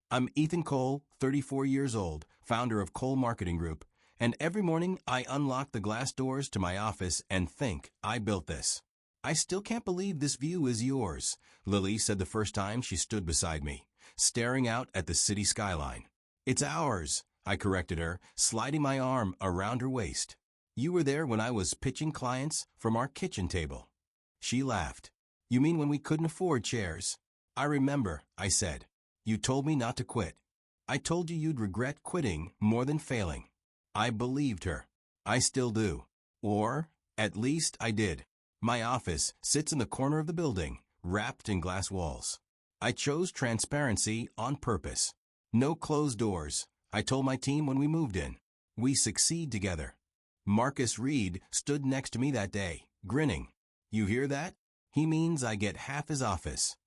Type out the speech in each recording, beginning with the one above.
I'm Ethan Cole, 34 years old, founder of Cole Marketing Group, and every morning I unlock the glass doors to my office and think, I built this. I still can't believe this view is yours, Lily said the first time she stood beside me, staring out at the city skyline. It's ours, I corrected her, sliding my arm around her waist. You were there when I was pitching clients from our kitchen table. She laughed. You mean when we couldn't afford chairs? I remember, I said. You told me not to quit. I told you you'd regret quitting more than failing. I believed her. I still do. Or, at least I did. My office sits in the corner of the building, wrapped in glass walls. I chose transparency on purpose. No closed doors, I told my team when we moved in. We succeed together. Marcus Reed stood next to me that day, grinning. You hear that? He means I get half his office.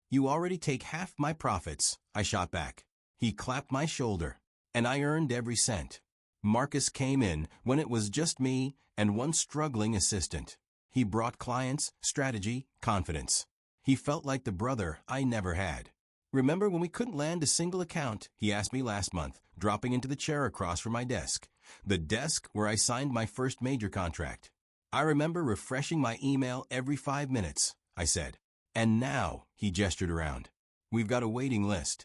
You already take half my profits, I shot back. He clapped my shoulder, and I earned every cent. Marcus came in when it was just me and one struggling assistant. He brought clients, strategy, confidence. He felt like the brother I never had. Remember when we couldn't land a single account, he asked me last month, dropping into the chair across from my desk. The desk where I signed my first major contract. I remember refreshing my email every 5 minutes, I said. And now, he gestured around. We've got a waiting list.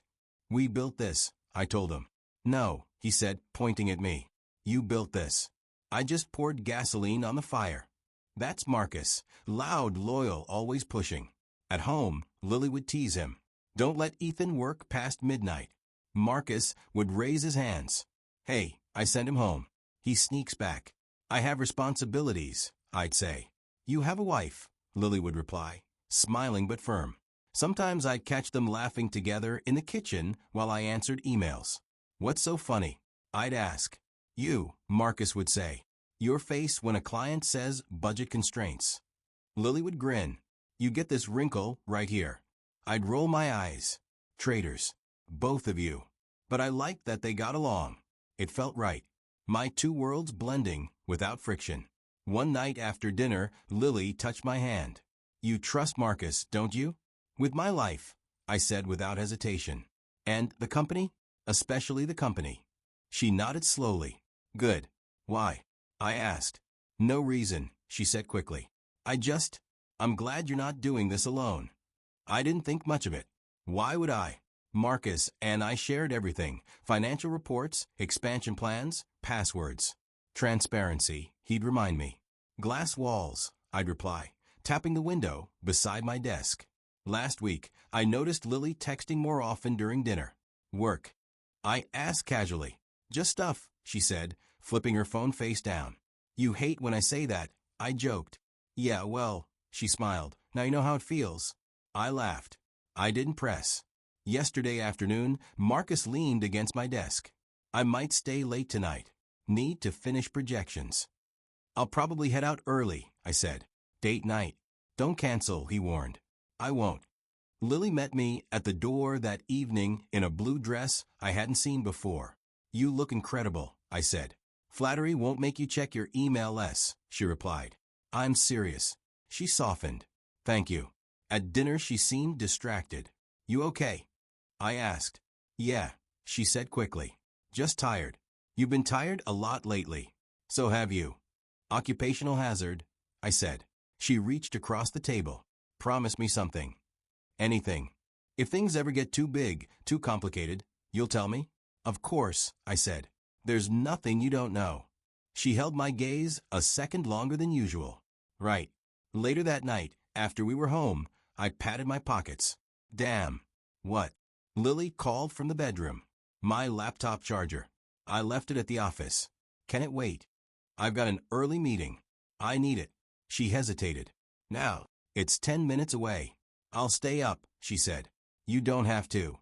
We built this, I told him. No, he said, pointing at me. You built this. I just poured gasoline on the fire. That's Marcus, loud, loyal, always pushing. At home, Lily would tease him. Don't let Ethan work past midnight. Marcus would raise his hands. Hey, I send him home. He sneaks back. I have responsibilities, I'd say. You have a wife, Lily would reply, smiling but firm. Sometimes I'd catch them laughing together in the kitchen while I answered emails. What's so funny? I'd ask. You, Marcus would say. Your face when a client says budget constraints. Lily would grin. You get this wrinkle right here. I'd roll my eyes. Traitors. Both of you. But I liked that they got along. It felt right. My two worlds blending without friction. One night after dinner, Lily touched my hand. You trust Marcus, don't you? With my life, I said without hesitation. And the company? Especially the company. She nodded slowly. Good. Why? I asked. No reason, she said quickly. I'm glad you're not doing this alone. I didn't think much of it. Why would I? Marcus and I shared everything. Financial reports, expansion plans, passwords. Transparency, he'd remind me. Glass walls, I'd reply, tapping the window beside my desk. Last week, I noticed Lily texting more often during dinner. Work. I asked casually. Just stuff, she said, flipping her phone face down. You hate when I say that, I joked. Yeah, well, she smiled. Now you know how it feels. I laughed. I didn't press. Yesterday afternoon, Marcus leaned against my desk. I might stay late tonight. Need to finish projections. I'll probably head out early, I said. Date night. Don't cancel, he warned. I won't. Lily met me at the door that evening in a blue dress I hadn't seen before. You look incredible, I said. Flattery won't make you check your email less, she replied. I'm serious. She softened. Thank you. At dinner she seemed distracted. You okay? I asked. Yeah, she said quickly. Just tired. You've been tired a lot lately. So have you. Occupational hazard, I said. She reached across the table. Promise me something. Anything. If things ever get too big, too complicated, you'll tell me? Of course, I said. There's nothing you don't know. She held my gaze a second longer than usual. Right. Later that night, after we were home, I patted my pockets. Damn. What? Lily called from the bedroom. My laptop charger. I left it at the office. Can it wait? I've got an early meeting. I need it. She hesitated. Now, it's 10 minutes away. I'll stay up, she said. You don't have to.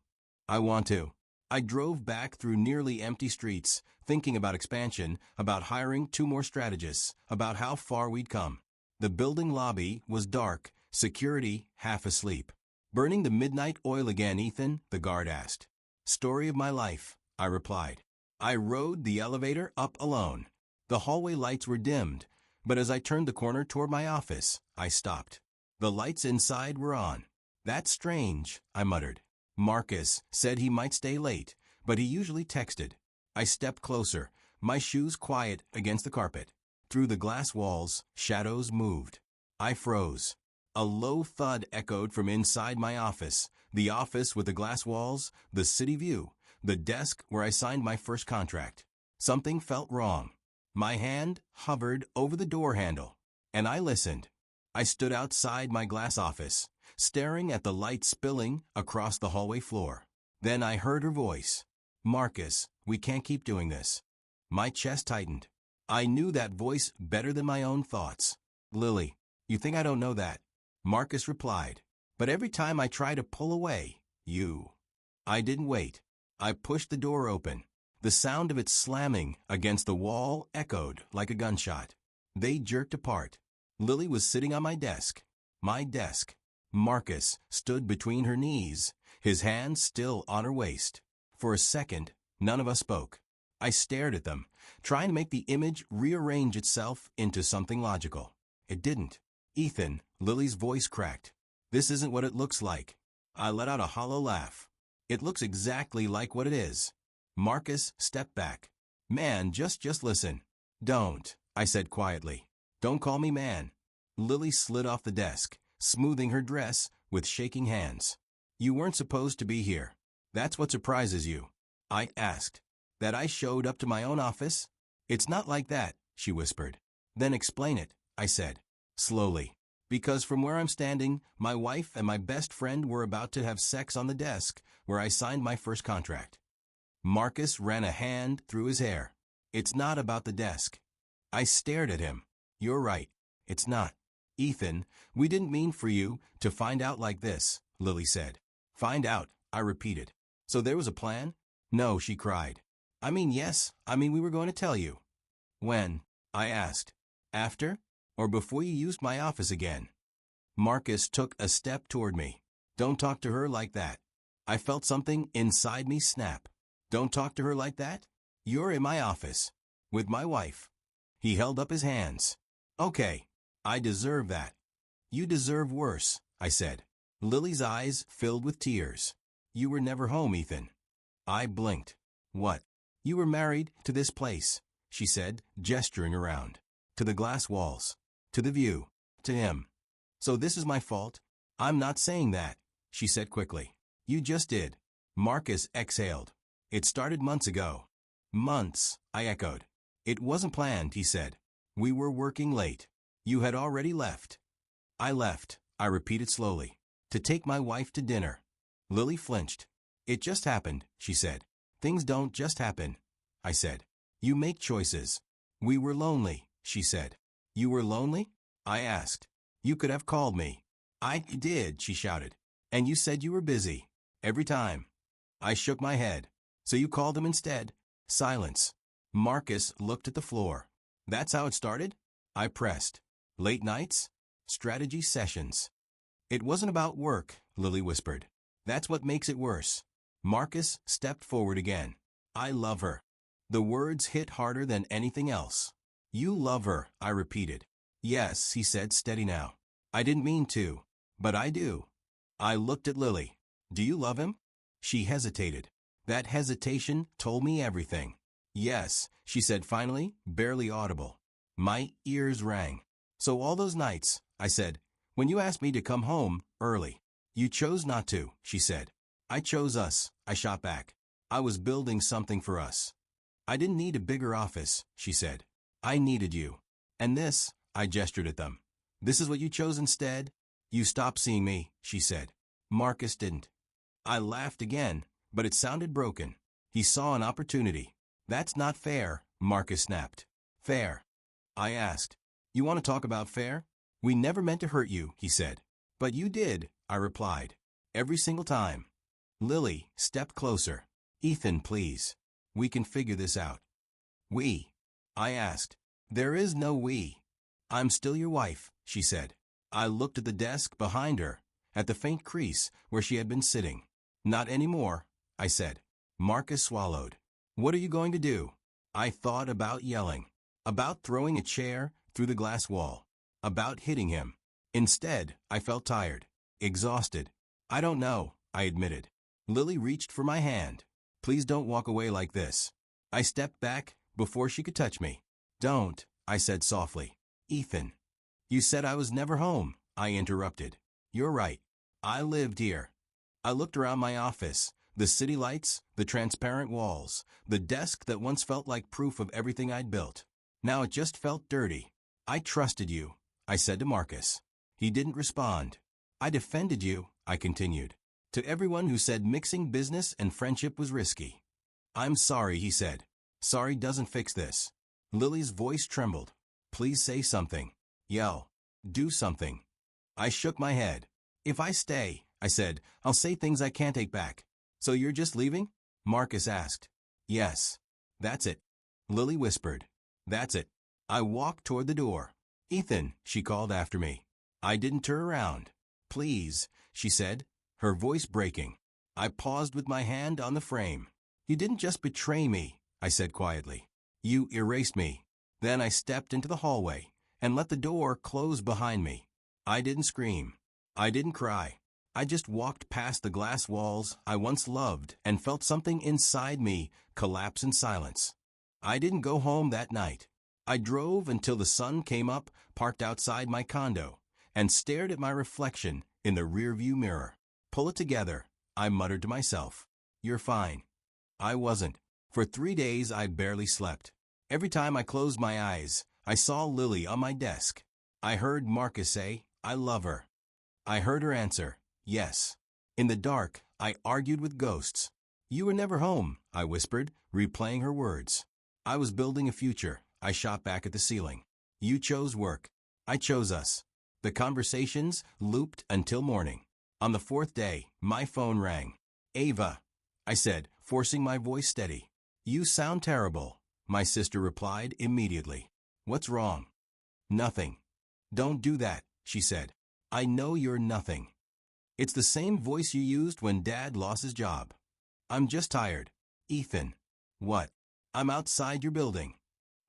I want to. I drove back through nearly empty streets, thinking about expansion, about hiring 2 more strategists, about how far we'd come. The building lobby was dark, security half asleep. Burning the midnight oil again, Ethan? The guard asked. Story of my life, I replied. I rode the elevator up alone. The hallway lights were dimmed, but as I turned the corner toward my office, I stopped. The lights inside were on. That's strange, I muttered. Marcus said he might stay late, but he usually texted. I stepped closer, my shoes quiet against the carpet. Through the glass walls, shadows moved. I froze. A low thud echoed from inside my office, the office with the glass walls, the city view, the desk where I signed my first contract. Something felt wrong. My hand hovered over the door handle, and I listened. I stood outside my glass office, staring at the light spilling across the hallway floor. Then I heard her voice. Marcus, we can't keep doing this. My chest tightened. I knew that voice better than my own thoughts. Lily, you think I don't know that? Marcus replied. But every time I try to pull away, you. I didn't wait. I pushed the door open. The sound of it slamming against the wall echoed like a gunshot. They jerked apart. Lily was sitting on my desk. My desk. Marcus stood between her knees, his hands still on her waist. For a second, none of us spoke. I stared at them, trying to make the image rearrange itself into something logical. It didn't. Ethan, Lily's voice cracked. This isn't what it looks like. I let out a hollow laugh. It looks exactly like what it is. Marcus stepped back. Man, just listen. Don't, I said quietly. Don't call me man. Lily slid off the desk, smoothing her dress with shaking hands. You weren't supposed to be here. That's what surprises you. I asked. That I showed up to my own office? It's not like that, she whispered. Then explain it, I said. Slowly. Because from where I'm standing, my wife and my best friend were about to have sex on the desk where I signed my first contract. Marcus ran a hand through his hair. It's not about the desk. I stared at him. You're right. It's not. Ethan, we didn't mean for you to find out like this, Lily said. Find out, I repeated. So there was a plan? No, she cried. Yes, we were going to tell you. When? I asked. After? Or before you used my office again? Marcus took a step toward me. Don't talk to her like that. I felt something inside me snap. Don't talk to her like that? You're in my office. With my wife. He held up his hands. Okay. I deserve that. You deserve worse, I said. Lily's eyes filled with tears. You were never home, Ethan. I blinked. What? You were married to this place, she said, gesturing around. To the glass walls. To the view. To him. So this is my fault? I'm not saying that, she said quickly. You just did. Marcus exhaled. It started months ago. Months, I echoed. It wasn't planned, he said. We were working late. You had already left. I left, I repeated slowly. To take my wife to dinner. Lily flinched. It just happened, she said. Things don't just happen, I said. You make choices. We were lonely, she said. You were lonely? I asked. You could have called me. I did, she shouted. And you said you were busy. Every time. I shook my head. So you called him instead? Silence. Marcus looked at the floor. That's how it started? I pressed. Late nights? Strategy sessions. It wasn't about work, Lily whispered. That's what makes it worse. Marcus stepped forward again. I love her. The words hit harder than anything else. You love her, I repeated. Yes, he said, steady now. I didn't mean to, but I do. I looked at Lily. Do you love him? She hesitated. That hesitation told me everything. Yes, she said finally, barely audible. My ears rang. So all those nights, I said, when you asked me to come home early, you chose not to, she said. I chose us, I shot back. I was building something for us. I didn't need a bigger office, she said. I needed you. And this, I gestured at them. This is what you chose instead? You stopped seeing me, she said. Marcus didn't. I laughed again, but it sounded broken. He saw an opportunity. That's not fair, Marcus snapped. Fair? I asked. You want to talk about fair? We never meant to hurt you, he said. But you did, I replied. Every single time. Lily stepped closer. Ethan, please. We can figure this out. We? I asked. There is no we. I'm still your wife, she said. I looked at the desk behind her, at the faint crease where she had been sitting. Not anymore, I said. Marcus swallowed. What are you going to do? I thought about yelling. About throwing a chair through the glass wall. About hitting him. Instead, I felt tired. Exhausted. I don't know, I admitted. Lily reached for my hand. Please don't walk away like this. I stepped back before she could touch me. Don't, I said softly. Ethan. You said I was never home, I interrupted. You're right. I lived here. I looked around my office, the city lights, the transparent walls, the desk that once felt like proof of everything I'd built. Now it just felt dirty. I trusted you, I said to Marcus. He didn't respond. I defended you, I continued, to everyone who said mixing business and friendship was risky. I'm sorry, he said. Sorry doesn't fix this. Lily's voice trembled. Please say something. Yell. Do something. I shook my head. If I stay, I said, I'll say things I can't take back. So you're just leaving? Marcus asked. Yes. That's it. Lily whispered. That's it. I walked toward the door. Ethan, she called after me. I didn't turn around. Please, she said, her voice breaking. I paused with my hand on the frame. You didn't just betray me, I said quietly. You erased me. Then I stepped into the hallway and let the door close behind me. I didn't scream. I didn't cry. I just walked past the glass walls I once loved and felt something inside me collapse in silence. I didn't go home that night. I drove until the sun came up, parked outside my condo, and stared at my reflection in the rearview mirror. Pull it together, I muttered to myself. You're fine. I wasn't. For 3 days I barely slept. Every time I closed my eyes, I saw Lily on my desk. I heard Marcus say, I love her. I heard her answer, yes. In the dark, I argued with ghosts. You were never home, I whispered, replaying her words. I was building a future, I shot back at the ceiling. You chose work. I chose us. The conversations looped until morning. On the 4th day, my phone rang. Ava, I said, forcing my voice steady. You sound terrible, my sister replied immediately. What's wrong? Nothing. Don't do that, she said. I know you're nothing. It's the same voice you used when Dad lost his job. I'm just tired. Ethan. What? I'm outside your building.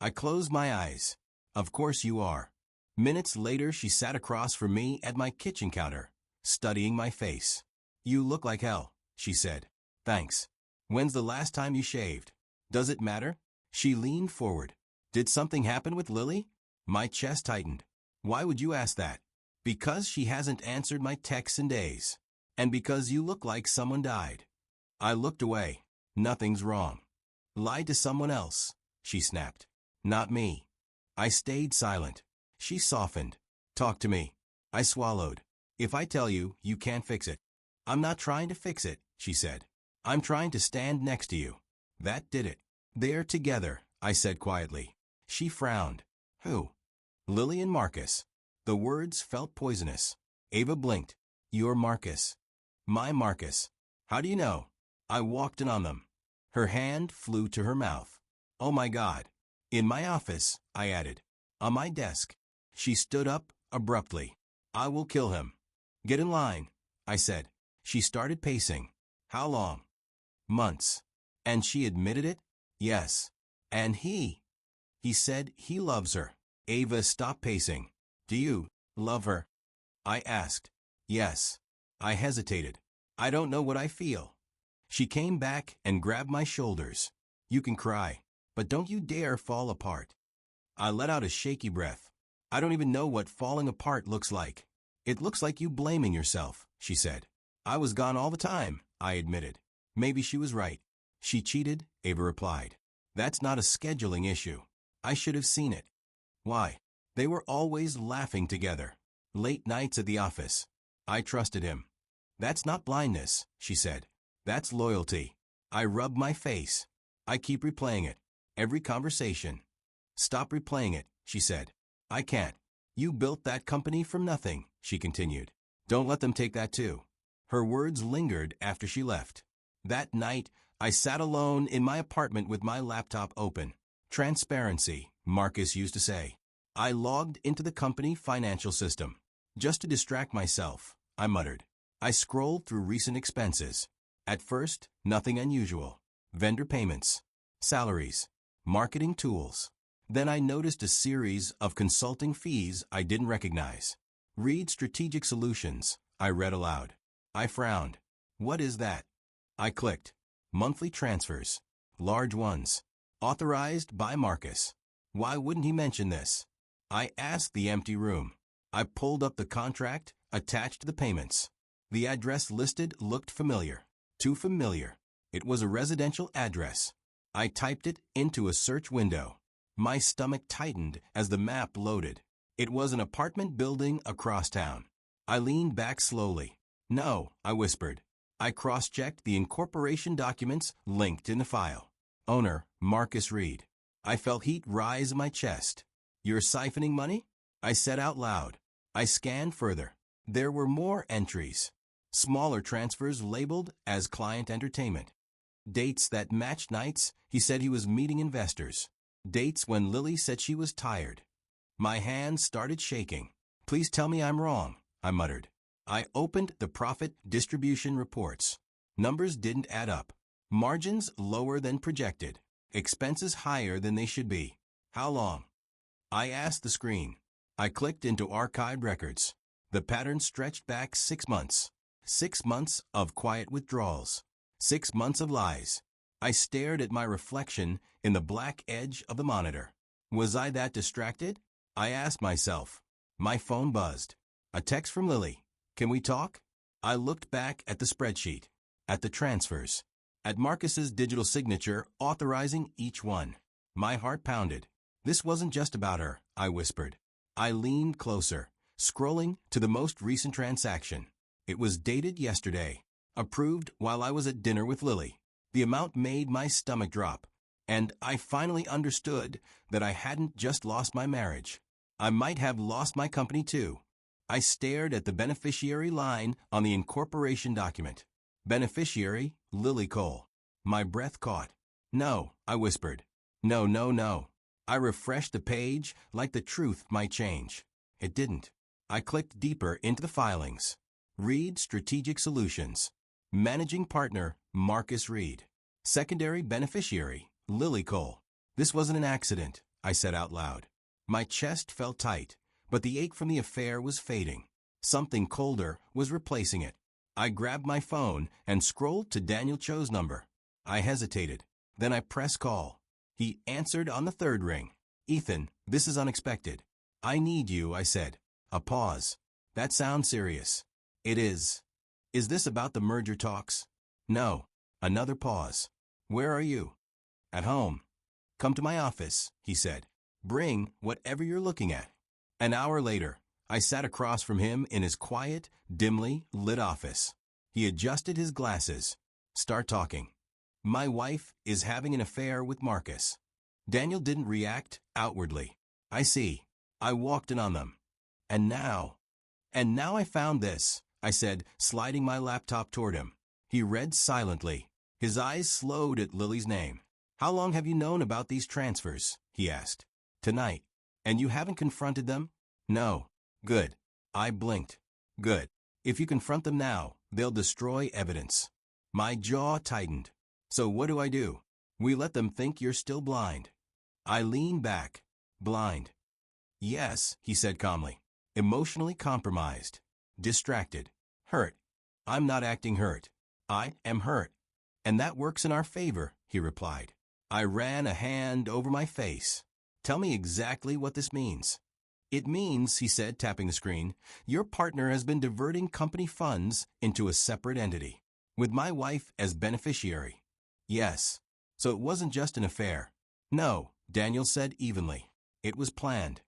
I closed my eyes. Of course you are. Minutes later, she sat across from me at my kitchen counter, studying my face. You look like hell, she said. Thanks. When's the last time you shaved? Does it matter? She leaned forward. Did something happen with Lily? My chest tightened. Why would you ask that? Because she hasn't answered my texts in days. And because you look like someone died. I looked away. Nothing's wrong. Lie to someone else, she snapped. Not me. I stayed silent. She softened. Talk to me. I swallowed. If I tell you, you can't fix it. I'm not trying to fix it, she said. I'm trying to stand next to you. That did it. They're together, I said quietly. She frowned. Who? Lily and Marcus. The words felt poisonous. Ava blinked. You're Marcus. My Marcus. How do you know? I walked in on them. Her hand flew to her mouth. Oh my God. In my office, I added. On my desk. She stood up abruptly. I will kill him. Get in line, I said. She started pacing. How long? Months. And she admitted it? Yes. And he said he loves her. Ava stopped pacing. Do you love her? I asked. Yes. I hesitated. I don't know what I feel. She came back and grabbed my shoulders. You can cry, but don't you dare fall apart. I let out a shaky breath. I don't even know what falling apart looks like. It looks like you blaming yourself, she said. I was gone all the time, I admitted. Maybe she was right. She cheated, Ava replied. That's not a scheduling issue. I should have seen it. Why? They were always laughing together. Late nights at the office. I trusted him. That's not blindness, she said. That's loyalty. I rubbed my face. I keep replaying it. Every conversation. Stop replaying it, she said. I can't. You built that company from nothing, she continued. Don't let them take that too. Her words lingered after she left. That night, I sat alone in my apartment with my laptop open. Transparency, Marcus used to say. I logged into the company financial system. Just to distract myself, I muttered. I scrolled through recent expenses. At first, nothing unusual. Vendor payments, salaries, marketing tools. Then I noticed a series of consulting fees I didn't recognize. Read strategic solutions, I read aloud. I frowned. What is that? I clicked. Monthly transfers. Large ones. Authorized by Marcus. Why wouldn't he mention this? I asked the empty room. I pulled up the contract, attached the payments. The address listed looked familiar. Too familiar. It was a residential address. I typed it into a search window. My stomach tightened as the map loaded. It was an apartment building across town. I leaned back slowly. No, I whispered. I cross-checked the incorporation documents linked in the file. Owner, Marcus Reed. I felt heat rise in my chest. You're siphoning money? I said out loud. I scanned further. There were more entries. Smaller transfers labeled as client entertainment. Dates that matched nights he said he was meeting investors. Dates when Lily said she was tired. My hands started shaking. Please tell me I'm wrong, I muttered. I opened the profit distribution reports. Numbers didn't add up. Margins lower than projected. Expenses higher than they should be. How long? I asked the screen. I clicked into archived records. The pattern stretched back 6 months. 6 months of quiet withdrawals. 6 months of lies. I stared at my reflection in the black edge of the monitor. Was I that distracted? I asked myself. My phone buzzed. A text from Lily. Can we talk? I looked back at the spreadsheet, at the transfers, at Marcus's digital signature authorizing each one. My heart pounded. This wasn't just about her, I whispered. I leaned closer, scrolling to the most recent transaction. It was dated yesterday, approved while I was at dinner with Lily. The amount made my stomach drop, and I finally understood that I hadn't just lost my marriage. I might have lost my company too. I stared at the beneficiary line on the incorporation document. Beneficiary, Lily Cole. My breath caught. No, I whispered. No, no, no. I refreshed the page like the truth might change. It didn't. I clicked deeper into the filings. Reed Strategic Solutions. Managing Partner, Marcus Reed. Secondary Beneficiary, Lily Cole. This wasn't an accident, I said out loud. My chest felt tight, but the ache from the affair was fading. Something colder was replacing it. I grabbed my phone and scrolled to Daniel Cho's number. I hesitated. Then I pressed call. He answered on the third ring. Ethan, this is unexpected. I need you, I said. A pause. That sounds serious. It is. Is this about the merger talks? No. Another pause. Where are you? At home. Come to my office, he said. Bring whatever you're looking at. An hour later, I sat across from him in his quiet, dimly lit office. He adjusted his glasses. Start talking. My wife is having an affair with Marcus. Daniel didn't react outwardly. I see. I walked in on them. And now I found this, I said, sliding my laptop toward him. He read silently. His eyes slowed at Lily's name. How long have you known about these transfers? He asked. Tonight. And you haven't confronted them? No. Good. I blinked. Good. If you confront them now, they'll destroy evidence. My jaw tightened. So what do? We let them think you're still blind. I leaned back. Blind. Yes, he said calmly. Emotionally compromised. Distracted. Hurt. I'm not acting hurt. I am hurt. And that works in our favor, he replied. I ran a hand over my face. Tell me exactly what this means. It means, he said, tapping the screen, your partner has been diverting company funds into a separate entity, with my wife as beneficiary. Yes. So it wasn't just an affair. No, Daniel said evenly. It was planned.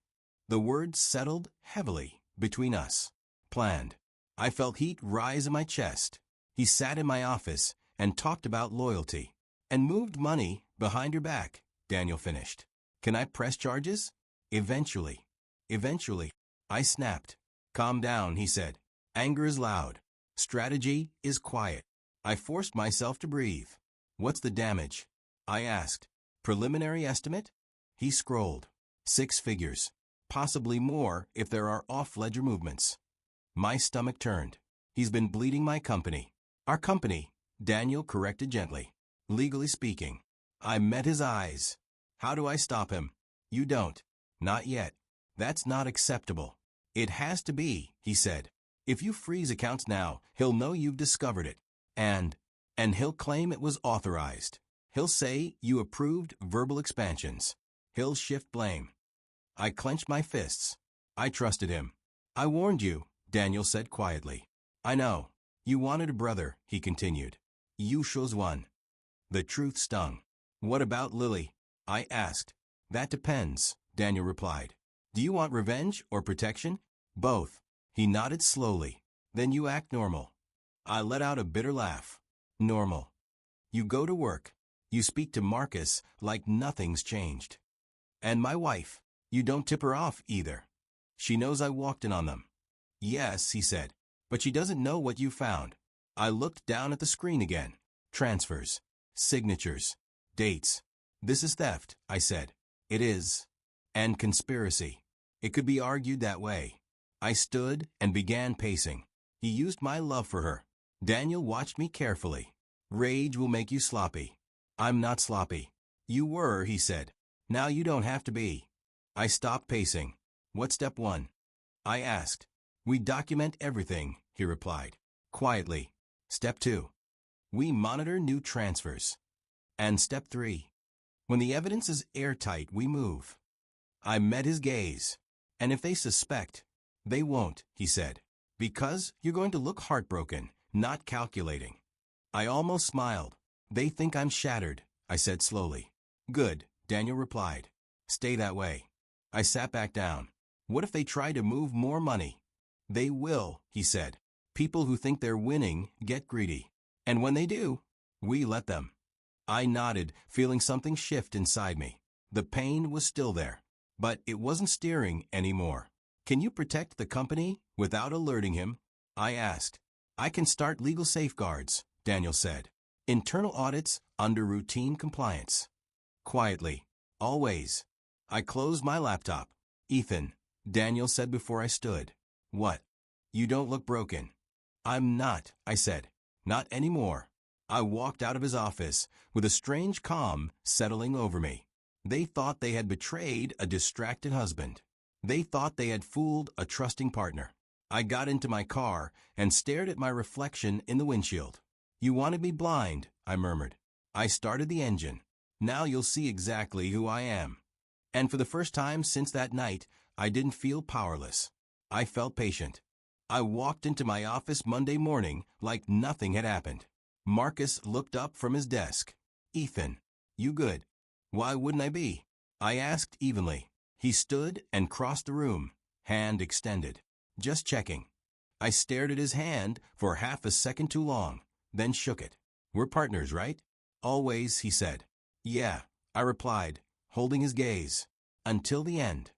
The words settled heavily between us. Planned. I felt heat rise in my chest. He sat in my office and talked about loyalty and moved money behind her back, Daniel finished. Can I press charges? Eventually. Eventually. I snapped. Calm down, he said. Anger is loud. Strategy is quiet. I forced myself to breathe. What's the damage? I asked. Preliminary estimate? He scrolled. 6 figures. Possibly more if there are off-ledger movements. My stomach turned. He's been bleeding my company. Our company, Daniel corrected gently. Legally speaking. I met his eyes. How do I stop him? You don't. Not yet. That's not acceptable. It has to be, he said. If you freeze accounts now, he'll know you've discovered it. And And he'll claim it was authorized. He'll say you approved verbal expansions. He'll shift blame. I clenched my fists. I trusted him. I warned you, Daniel said quietly. I know. You wanted a brother, he continued. You chose one. The truth stung. What about Lily? I asked. That depends, Daniel replied. Do you want revenge or protection? Both. He nodded slowly. Then you act normal. I let out a bitter laugh. Normal. You go to work. You speak to Marcus like nothing's changed. And my wife, you don't tip her off either. She knows I walked in on them. Yes, he said, but she doesn't know what you found. I looked down at the screen again. Transfers. Signatures. Dates. This is theft, I said. It is. And conspiracy. It could be argued that way. I stood and began pacing. He used my love for her. Daniel watched me carefully. Rage will make you sloppy. I'm not sloppy. You were, he said. Now you don't have to be. I stopped pacing. What's step one? I asked. We document everything, he replied. Quietly. Step two. We monitor new transfers. And step three. When the evidence is airtight, we move. I met his gaze. And if they suspect, they won't, he said. Because you're going to look heartbroken, not calculating. I almost smiled. They think I'm shattered, I said slowly. Good, Daniel replied. Stay that way. I sat back down. What if they try to move more money? They will, he said. People who think they're winning get greedy. And when they do, we let them. I nodded, feeling something shift inside me. The pain was still there, but it wasn't steering anymore. Can you protect the company without alerting him? I asked. I can start legal safeguards, Daniel said. Internal audits under routine compliance. Quietly. Always. I closed my laptop. Ethan, Daniel said before I stood. What? You don't look broken. I'm not, I said. Not anymore. I walked out of his office with a strange calm settling over me. They thought they had betrayed a distracted husband. They thought they had fooled a trusting partner. I got into my car and stared at my reflection in the windshield. You wanted me blind, I murmured. I started the engine. Now you'll see exactly who I am. And for the first time since that night, I didn't feel powerless. I felt patient. I walked into my office Monday morning like nothing had happened. Marcus looked up from his desk. Ethan, you good? Why wouldn't I be? I asked evenly. He stood and crossed the room, hand extended. Just checking. I stared at his hand for half a second too long, then shook it. We're partners, right? Always, he said. Yeah, I replied, holding his gaze. Until the end.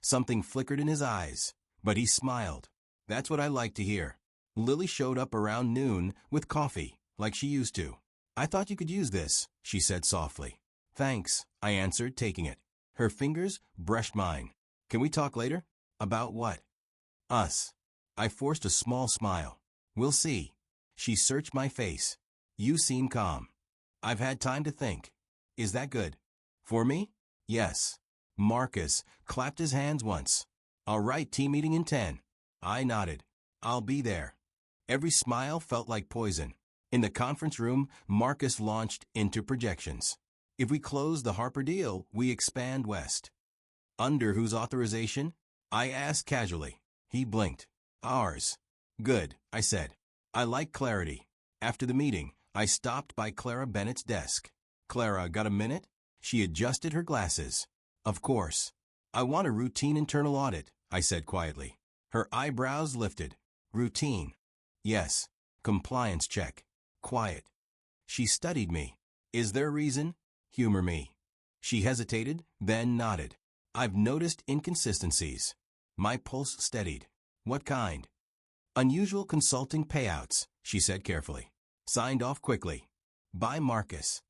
Something flickered in his eyes, but he smiled. That's what I like to hear. Lily showed up around noon with coffee, like she used to. I thought you could use this, she said softly. Thanks, I answered, taking it. Her fingers brushed mine. Can we talk later? About what? Us. I forced a small smile. We'll see. She searched my face. You seem calm. I've had time to think. Is that good? For me? Yes. Marcus clapped his hands once. All right, team meeting in 10. I nodded. I'll be there. Every smile felt like poison. In the conference room, Marcus launched into projections. If we close the Harper deal, we expand west. Under whose authorization? I asked casually. He blinked. Ours. Good, I said. I like clarity. After the meeting, I stopped by Clara Bennett's desk. Clara, got a minute? She adjusted her glasses. Of course. I want a routine internal audit, I said quietly. Her eyebrows lifted. Routine. Yes. Compliance check. Quiet. She studied me. Is there a reason? Humor me. She hesitated, then nodded. I've noticed inconsistencies. My pulse steadied. What kind? Unusual consulting payouts, she said carefully. Signed off quickly. By Marcus.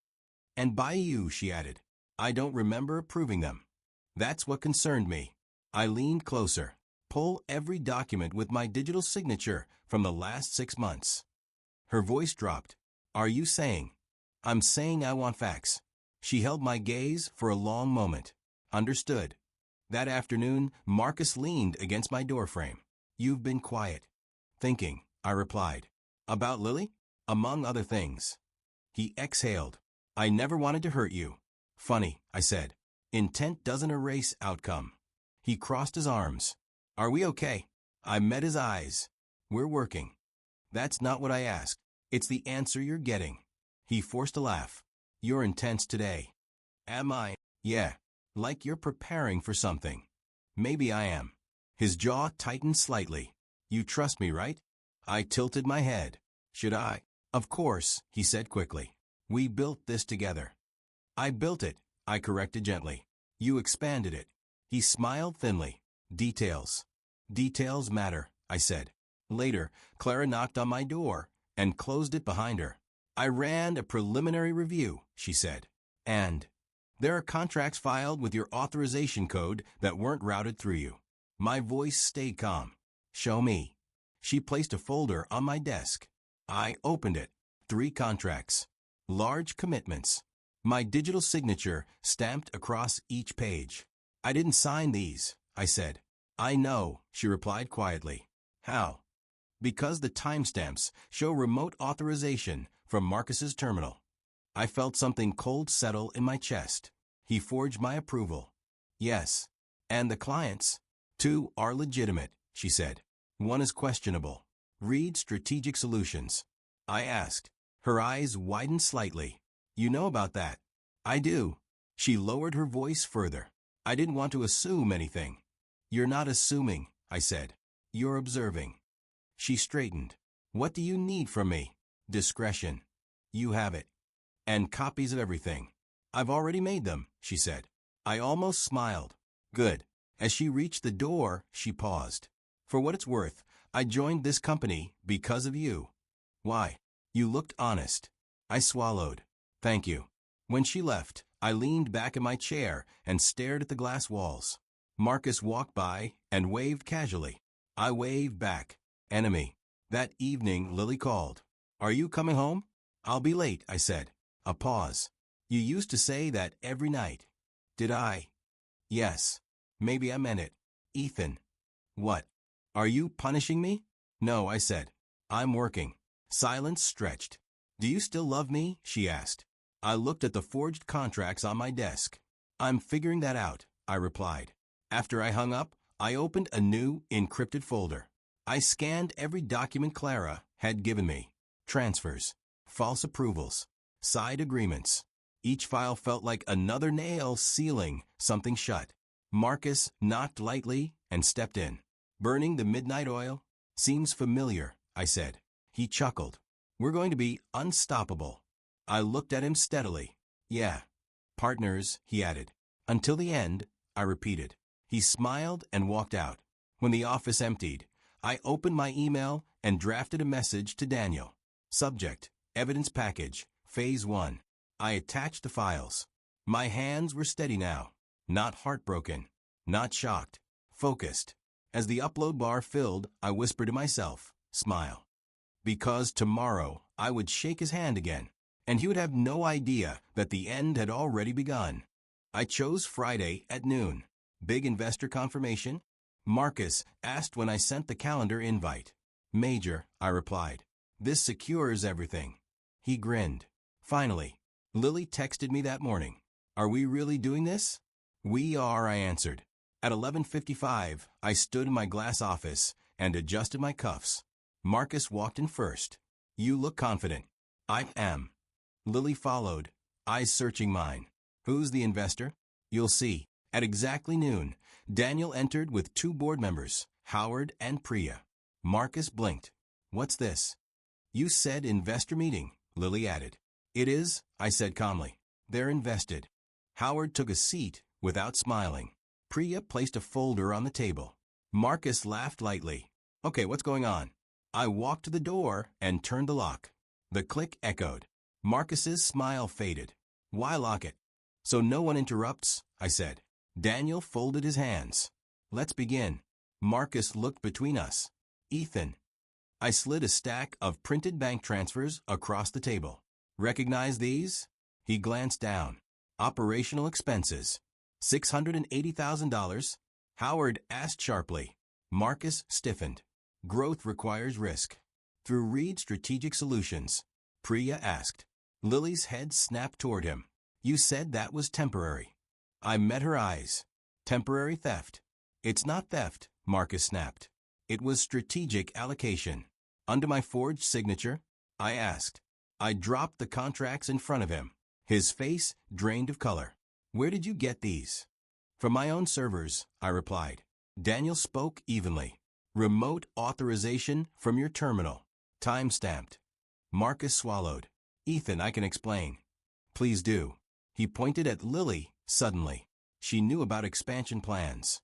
And by you, she added. I don't remember approving them. That's what concerned me. I leaned closer. Pull every document with my digital signature from the last 6 months. Her voice dropped. Are you saying? I'm saying I want facts. She held my gaze for a long moment. Understood. That afternoon, Marcus leaned against my doorframe. You've been quiet. Thinking, I replied. About Lily? Among other things. He exhaled. I never wanted to hurt you. Funny, I said. Intent doesn't erase outcome. He crossed his arms. Are we okay? I met his eyes. We're working. That's not what I asked. It's the answer you're getting. He forced a laugh. You're intense today. Am I? Yeah. Like you're preparing for something. Maybe I am. His jaw tightened slightly. You trust me, right? I tilted my head. Should I? Of course, he said quickly. We built this together. I built it, I corrected gently. You expanded it. He smiled thinly. Details. Details matter, I said. Later, Clara knocked on my door and closed it behind her. I ran a preliminary review, she said. And there are contracts filed with your authorization code that weren't routed through you. My voice stayed calm. Show me. She placed a folder on my desk. I opened it. 3 contracts. Large commitments. My digital signature stamped across each page. I didn't sign these, I said. I know, she replied quietly. How? Because the timestamps show remote authorization from Marcus's terminal. I felt something cold settle in my chest. He forged my approval. Yes. And the clients? 2 are legitimate, she said. 1 is questionable. Read Strategic Solutions. I asked. Her eyes widened slightly. You know about that? I do. She lowered her voice further. I didn't want to assume anything. You're not assuming, I said. You're observing. She straightened. What do you need from me? Discretion. You have it. And copies of everything. I've already made them, she said. I almost smiled. Good. As she reached the door, she paused. For what it's worth, I joined this company because of you. Why? You looked honest. I swallowed. Thank you. When she left, I leaned back in my chair and stared at the glass walls. Marcus walked by and waved casually. I waved back. Enemy. That evening, Lily called. Are you coming home? I'll be late, I said. A pause. You used to say that every night. Did I? Yes. Maybe I meant it. Ethan. What? Are you punishing me? No, I said. I'm working. Silence stretched. Do you still love me? She asked. I looked at the forged contracts on my desk. I'm figuring that out, I replied. After I hung up, I opened a new, encrypted folder. I scanned every document Clara had given me. Transfers, false approvals, side agreements. Each file felt like another nail sealing something shut. Marcus knocked lightly and stepped in. Burning the midnight oil? Seems familiar, I said. He chuckled. We're going to be unstoppable. I looked at him steadily. Yeah. Partners, he added. Until the end, I repeated. He smiled and walked out. When the office emptied, I opened my email and drafted a message to Daniel. Subject, evidence package, phase 1. I attached the files. My hands were steady now. Not heartbroken. Not shocked. Focused. As the upload bar filled, I whispered to myself, smile. Because tomorrow I would shake his hand again, and he would have no idea that the end had already begun. I chose Friday at noon. Big investor confirmation? Marcus asked when I sent the calendar invite. Major, I replied. This secures everything. He grinned. Finally, Lily texted me that morning. Are we really doing this? We are, I answered. At 11:55, I stood in my glass office and adjusted my cuffs. Marcus walked in first. You look confident. I am. Lily followed, eyes searching mine. Who's the investor? You'll see. At exactly noon, Daniel entered with 2 board members, Howard and Priya. Marcus blinked. What's this? You said investor meeting, Lily added. It is, I said calmly. They're invested. Howard took a seat without smiling. Priya placed a folder on the table. Marcus laughed lightly. Okay, what's going on? I walked to the door and turned the lock. The click echoed. Marcus's smile faded. Why lock it? So no one interrupts, I said. Daniel folded his hands. Let's begin. Marcus looked between us. Ethan. I slid a stack of printed bank transfers across the table. Recognize these? He glanced down. Operational expenses. $680,000? Howard asked sharply. Marcus stiffened. Growth requires risk. Through Reed Strategic Solutions. Priya asked. Lily's head snapped toward him. You said that was temporary. I met her eyes. Temporary theft. It's not theft, Marcus snapped. It was strategic allocation. Under my forged signature? I asked. I dropped the contracts in front of him. His face drained of color. Where did you get these? From my own servers, I replied. Daniel spoke evenly. Remote authorization from your terminal. Time-stamped. Marcus swallowed. Ethan, I can explain. Please do. He pointed at Lily, suddenly. She knew about expansion plans.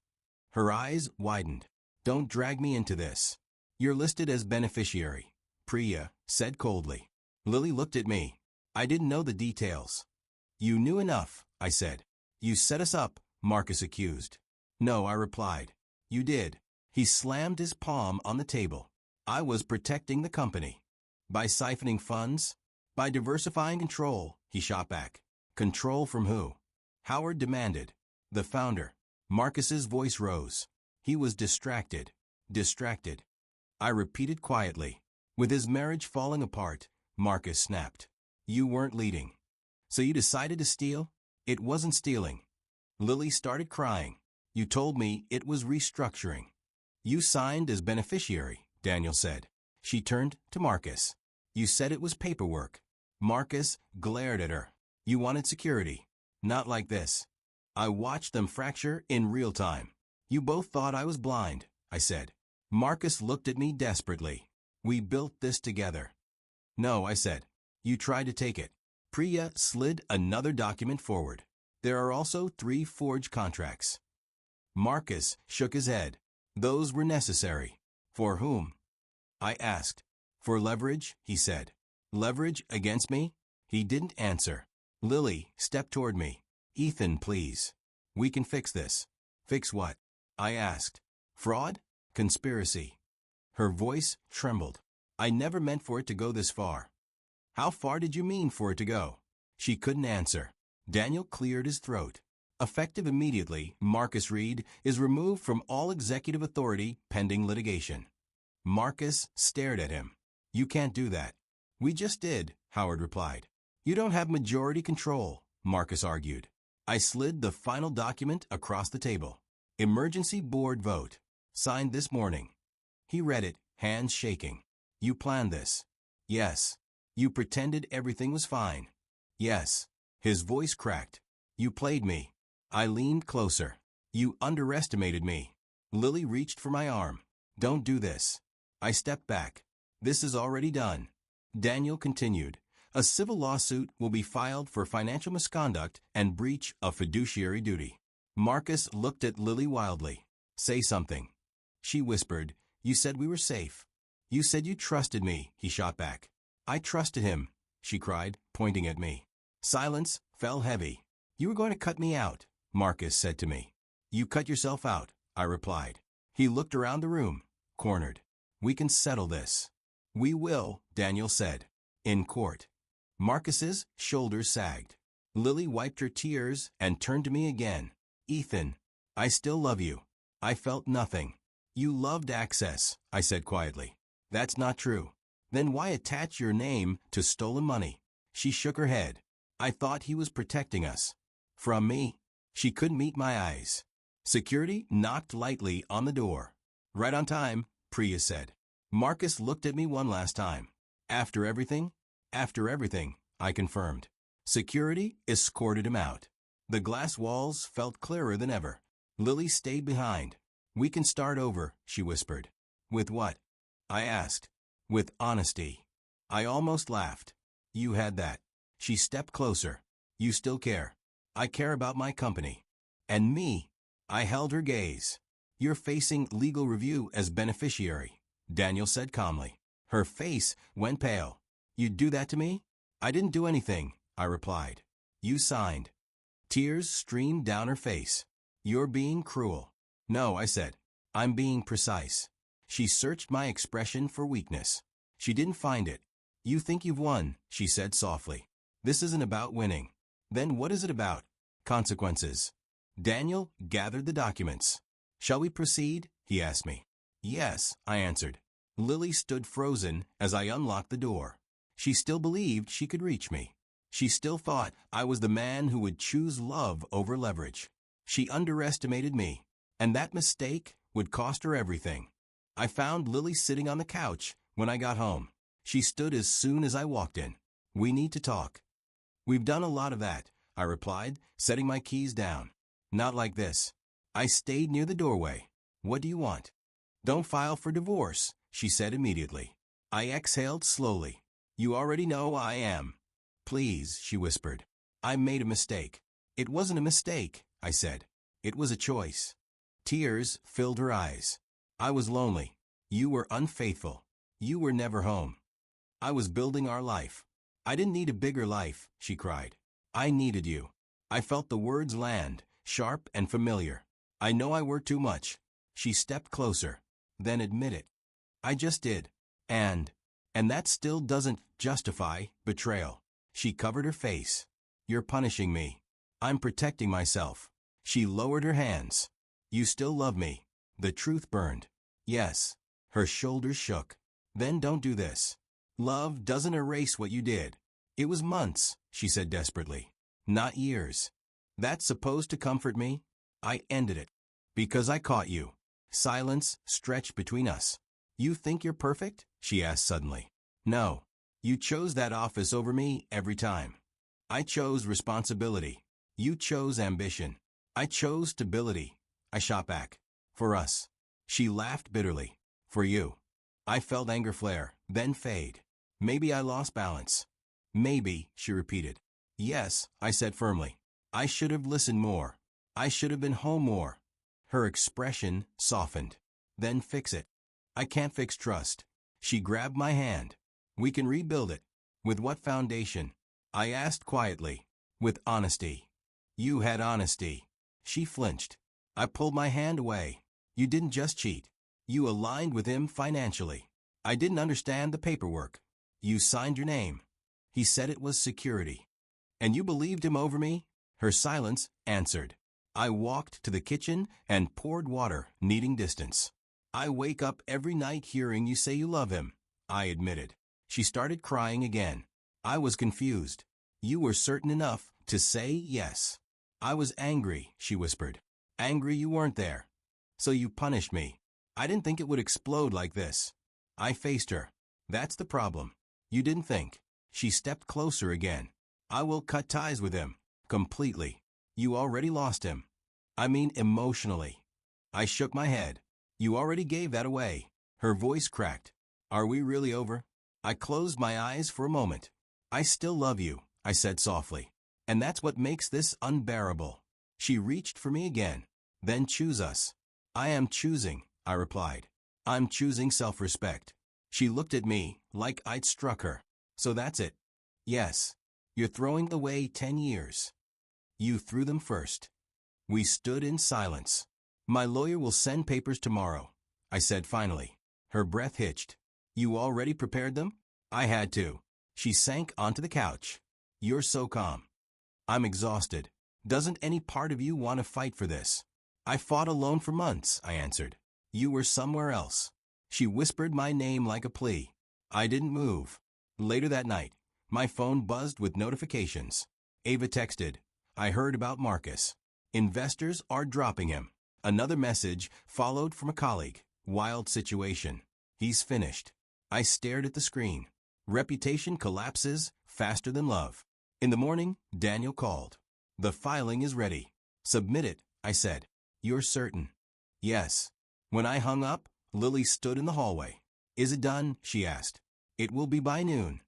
Her eyes widened. Don't drag me into this. You're listed as beneficiary, Priya said coldly. Lily looked at me. I didn't know the details. You knew enough, I said. You set us up, Marcus accused. No, I replied. You did. He slammed his palm on the table. I was protecting the company. By siphoning funds? By diversifying control, he shot back. Control from who? Howard demanded. The founder. Marcus's voice rose. He was distracted. Distracted. I repeated quietly. With his marriage falling apart, Marcus snapped. You weren't leading. So you decided to steal? It wasn't stealing. Lily started crying. You told me it was restructuring. You signed as beneficiary, Daniel said. She turned to Marcus. You said it was paperwork. Marcus glared at her. You wanted security. Not like this. I watched them fracture in real time. You both thought I was blind, I said. Marcus looked at me desperately. We built this together. No, I said. You tried to take it. Priya slid another document forward. There are also 3 forged contracts. Marcus shook his head. Those were necessary. For whom? I asked. For leverage, he said. Leverage against me? He didn't answer. Lily stepped toward me. Ethan, please. We can fix this. Fix what? I asked. Fraud? Conspiracy. Her voice trembled. I never meant for it to go this far. How far did you mean for it to go? She couldn't answer. Daniel cleared his throat. Effective immediately, Marcus Reed is removed from all executive authority pending litigation. Marcus stared at him. You can't do that. We just did, Howard replied. You don't have majority control, Marcus argued. I slid the final document across the table. Emergency board vote. Signed this morning. He read it, hands shaking. You planned this. Yes. You pretended everything was fine. Yes. His voice cracked. You played me. I leaned closer. You underestimated me. Lily reached for my arm. Don't do this. I stepped back. This is already done. Daniel continued. A civil lawsuit will be filed for financial misconduct and breach of fiduciary duty. Marcus looked at Lily wildly. Say something. She whispered. You said we were safe. You said you trusted me, he shot back. I trusted him, she cried, pointing at me. Silence fell heavy. You were going to cut me out, Marcus said to me. You cut yourself out, I replied. He looked around the room, cornered. We can settle this. We will, Daniel said. In court. Marcus's shoulders sagged. Lily wiped her tears and turned to me again. Ethan, I still love you. I felt nothing. You loved access, I said quietly. That's not true. Then why attach your name to stolen money? She shook her head. I thought he was protecting us. From me? She couldn't meet my eyes. Security knocked lightly on the door. Right on time, Priya said. Marcus looked at me one last time. After everything? After everything, I confirmed. Security escorted him out. The glass walls felt clearer than ever. Lily stayed behind. We can start over, she whispered. With what? I asked. With honesty. I almost laughed. You had that. She stepped closer. You still care. I care about my company. And me. I held her gaze. You're facing legal review as beneficiary, Daniel said calmly. Her face went pale. You'd do that to me? I didn't do anything, I replied. You signed. Tears streamed down her face. You're being cruel. No, I said. I'm being precise. She searched my expression for weakness. She didn't find it. You think you've won, she said softly. This isn't about winning. Then what is it about? Consequences. Daniel gathered the documents. Shall we proceed? He asked me. Yes, I answered. Lily stood frozen as I unlocked the door. She still believed she could reach me. She still thought I was the man who would choose love over leverage. She underestimated me, and that mistake would cost her everything. I found Lily sitting on the couch when I got home. She stood as soon as I walked in. "We need to talk." "We've done a lot of that," I replied, setting my keys down. "Not like this." I stayed near the doorway. "What do you want?" "Don't file for divorce," she said immediately. I exhaled slowly. "You already know I am." "Please," she whispered. "I made a mistake." "It wasn't a mistake," I said. "It was a choice." Tears filled her eyes. "I was lonely. You were unfaithful. You were never home. I was building our life." "I didn't need a bigger life," she cried. "I needed you." I felt the words land, sharp and familiar. "I know I work too much." She stepped closer. "Then admit it." "I just did. And that still doesn't justify betrayal." She covered her face. "You're punishing me." "I'm protecting myself." She lowered her hands. "You still love me." The truth burned. "Yes." Her shoulders shook. "Then don't do this." "Love doesn't erase what you did." "It was months," she said desperately. "Not years." "That's supposed to comfort me?" I ended it. "Because I caught you." Silence stretched between us. "You think you're perfect?" she asked suddenly. "No. You chose that office over me every time. I chose responsibility. You chose ambition. I chose stability." I shot back. "For us." She laughed bitterly. "For you." I felt anger flare, then fade. "Maybe I lost balance." "Maybe," she repeated. "Yes," I said firmly. "I should have listened more. I should have been home more." Her expression softened. "Then fix it." "I can't fix trust." She grabbed my hand. "We can rebuild it." "With what foundation?" I asked quietly. "With honesty." "You had honesty." She flinched. I pulled my hand away. "You didn't just cheat. You aligned with him financially." "I didn't understand the paperwork." "You signed your name." "He said it was security." "And you believed him over me?" Her silence answered. I walked to the kitchen and poured water, needing distance. "I wake up every night hearing you say you love him," I admitted. She started crying again. I was confused. "You were certain enough to say yes." "I was angry," she whispered. "Angry you weren't there. So you punished me." "I didn't think it would explode like this." I faced her. "That's the problem. You didn't think." She stepped closer again. "I will cut ties with him. Completely." "You already lost him." "I mean emotionally." I shook my head. "You already gave that away." Her voice cracked. "Are we really over?" I closed my eyes for a moment. "I still love you," I said softly. "And that's what makes this unbearable." She reached for me again. "Then choose us." "I am choosing," I replied. "I'm choosing self-respect." She looked at me like I'd struck her. "So that's it?" "Yes." "You're throwing away 10 years." "You threw them first." We stood in silence. "My lawyer will send papers tomorrow," I said finally. Her breath hitched. "You already prepared them?" I had to. She sank onto the couch. "You're so calm." "I'm exhausted." "Doesn't any part of you want to fight for this?" "I fought alone for months," I answered. "You were somewhere else." She whispered my name like a plea. I didn't move. Later that night, my phone buzzed with notifications. Ava texted, "I heard about Marcus. Investors are dropping him." Another message followed from a colleague. "Wild situation. He's finished." I stared at the screen. Reputation collapses faster than love. In the morning, Daniel called. "The filing is ready." "Submit it," I said. "You're certain?" "Yes." When I hung up, Lily stood in the hallway. "Is it done?" she asked. "It will be by noon."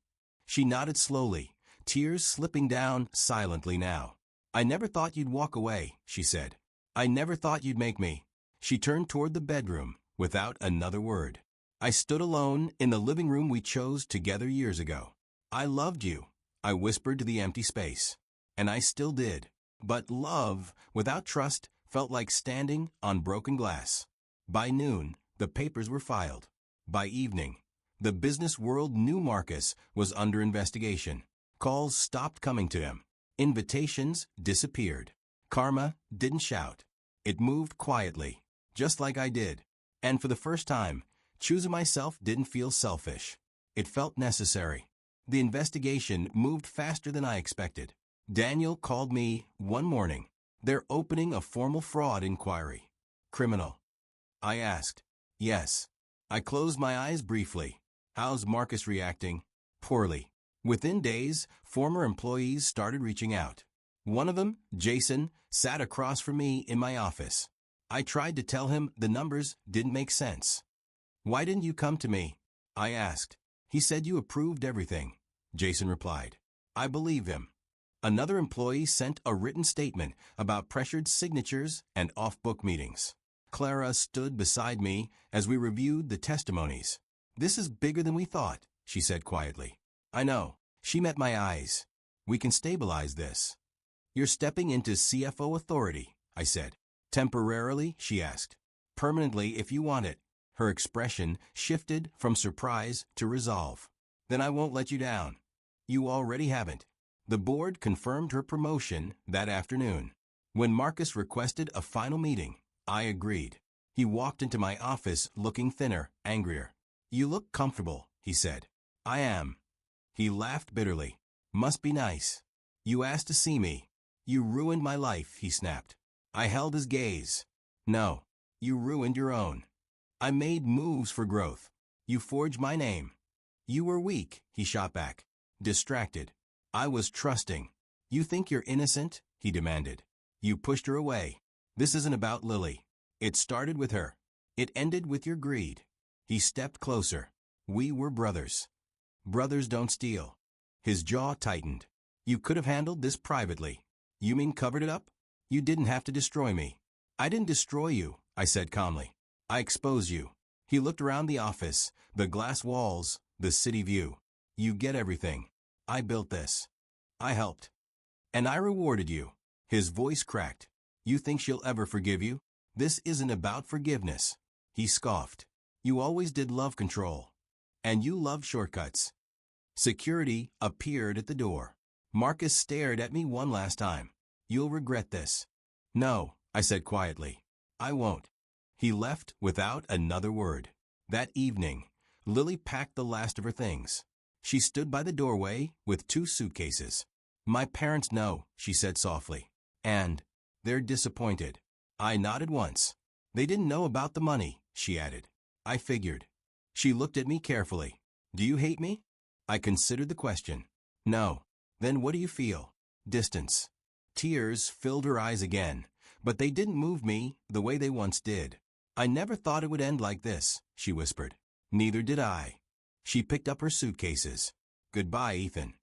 She nodded slowly, tears slipping down silently now. "I never thought you'd walk away," she said. "I never thought you'd make me." She turned toward the bedroom without another word. I stood alone in the living room we chose together years ago. "I loved you," I whispered to the empty space. And I still did. But love without trust felt like standing on broken glass. By noon, the papers were filed. By evening, the business world knew Marcus was under investigation. Calls stopped coming to him. Invitations disappeared. Karma didn't shout. It moved quietly, just like I did. And for the first time, choosing myself didn't feel selfish. It felt necessary. The investigation moved faster than I expected. Daniel called me one morning. They're opening a formal fraud inquiry. Criminal? I asked. Yes. I closed my eyes briefly. How's Marcus reacting? Poorly. Within days, former employees started reaching out. One of them, Jason, sat across from me in my office. I tried to tell him the numbers didn't make sense. Why didn't you come to me? I asked. He said you approved everything, Jason replied. I believe him. Another employee sent a written statement about pressured signatures and off-book meetings. Clara stood beside me as we reviewed the testimonies. This is bigger than we thought, she said quietly. I know. She met my eyes. We can stabilize this. You're stepping into CFO authority, I said. Temporarily, she asked. Permanently if you want it. Her expression shifted from surprise to resolve. Then I won't let you down. You already haven't. The board confirmed her promotion that afternoon. When Marcus requested a final meeting, I agreed. He walked into my office looking thinner, angrier. You look comfortable, he said. I am. He laughed bitterly. Must be nice. You asked to see me. You ruined my life, he snapped. I held his gaze. No, you ruined your own. I made moves for growth. You forged my name. You were weak, he shot back. Distracted. I was trusting. You think you're innocent? He demanded. You pushed her away. This isn't about Lily. It started with her. It ended with your greed. He stepped closer. We were brothers. Brothers don't steal. His jaw tightened. You could have handled this privately. You mean covered it up? You didn't have to destroy me. I didn't destroy you, I said calmly. I exposed you. He looked around the office, the glass walls, the city view. You get everything. I built this. I helped. And I rewarded you. His voice cracked. You think she'll ever forgive you? This isn't about forgiveness. He scoffed. You always did love control. And you love shortcuts. Security appeared at the door. Marcus stared at me one last time. You'll regret this. No, I said quietly. I won't. He left without another word. That evening, Lily packed the last of her things. She stood by the doorway with 2 suitcases. My parents know, she said softly. And they're disappointed. I nodded once. They didn't know about the money, she added. I figured. She looked at me carefully. Do you hate me? I considered the question. No. Then what do you feel? Distance. Tears filled her eyes again, but they didn't move me the way they once did. I never thought it would end like this, she whispered. Neither did I. She picked up her suitcases. Goodbye, Ethan.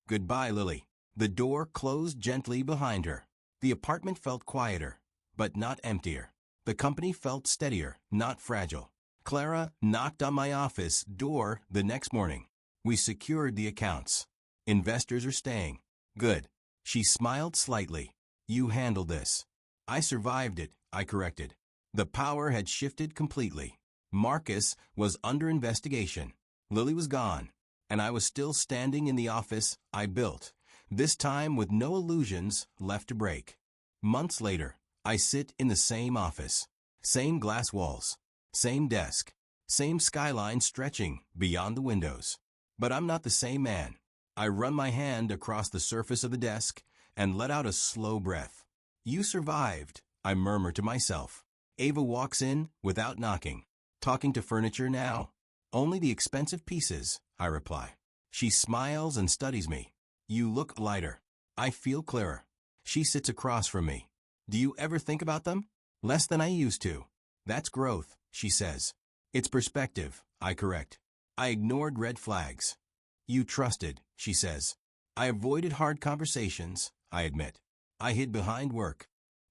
Goodbye, Lily. The door closed gently behind her. The apartment felt quieter, but not emptier. The company felt steadier, not fragile. Clara knocked on my office door the next morning. We secured the accounts. Investors are staying. Good. She smiled slightly. You handled this. I survived it, I corrected. The power had shifted completely. Marcus was under investigation. Lily was gone, and I was still standing in the office I built, this time with no illusions left to break. Months later, I sit in the same office. Same glass walls. Same desk. Same skyline stretching beyond the windows. But I'm not the same man. I run my hand across the surface of the desk and let out a slow breath. You survived, I murmur to myself. Ava walks in without knocking. Talking to furniture now? Only the expensive pieces, I reply. She smiles and studies me. You look lighter. I feel clearer. She sits across from me. Do you ever think about them? Less than I used to. That's growth, she says. It's perspective, I correct. I ignored red flags. You trusted, she says. I avoided hard conversations, I admit. I hid behind work.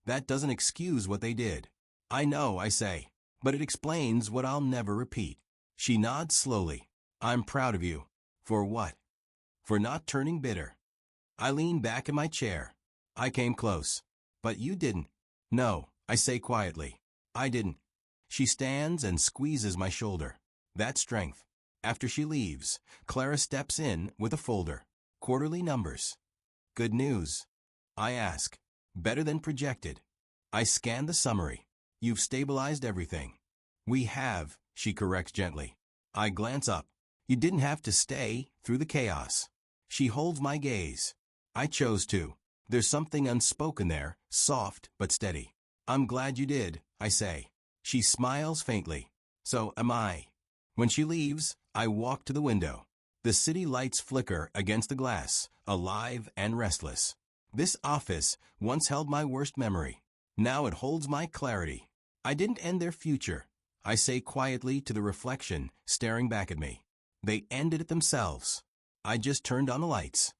That doesn't excuse what they did. I know, I say, but it explains what I'll never repeat. She nods slowly. I'm proud of you. For what? For not turning bitter. I lean back in my chair. I came close. But you didn't. No, I say quietly. I didn't. She stands and squeezes my shoulder. That's strength. After she leaves, Clara steps in with a folder. Quarterly numbers. Good news. I ask. Better than projected. I scan the summary. You've stabilized everything. We have, she corrects gently. I glance up. You didn't have to stay through the chaos. She holds my gaze. I chose to. There's something unspoken there, soft but steady. I'm glad you did, I say. She smiles faintly. So am I. When she leaves, I walk to the window. The city lights flicker against the glass, alive and restless. This office once held my worst memory. Now it holds my clarity. I didn't end their future, I say quietly to the reflection staring back at me. They ended it themselves. I just turned on the lights.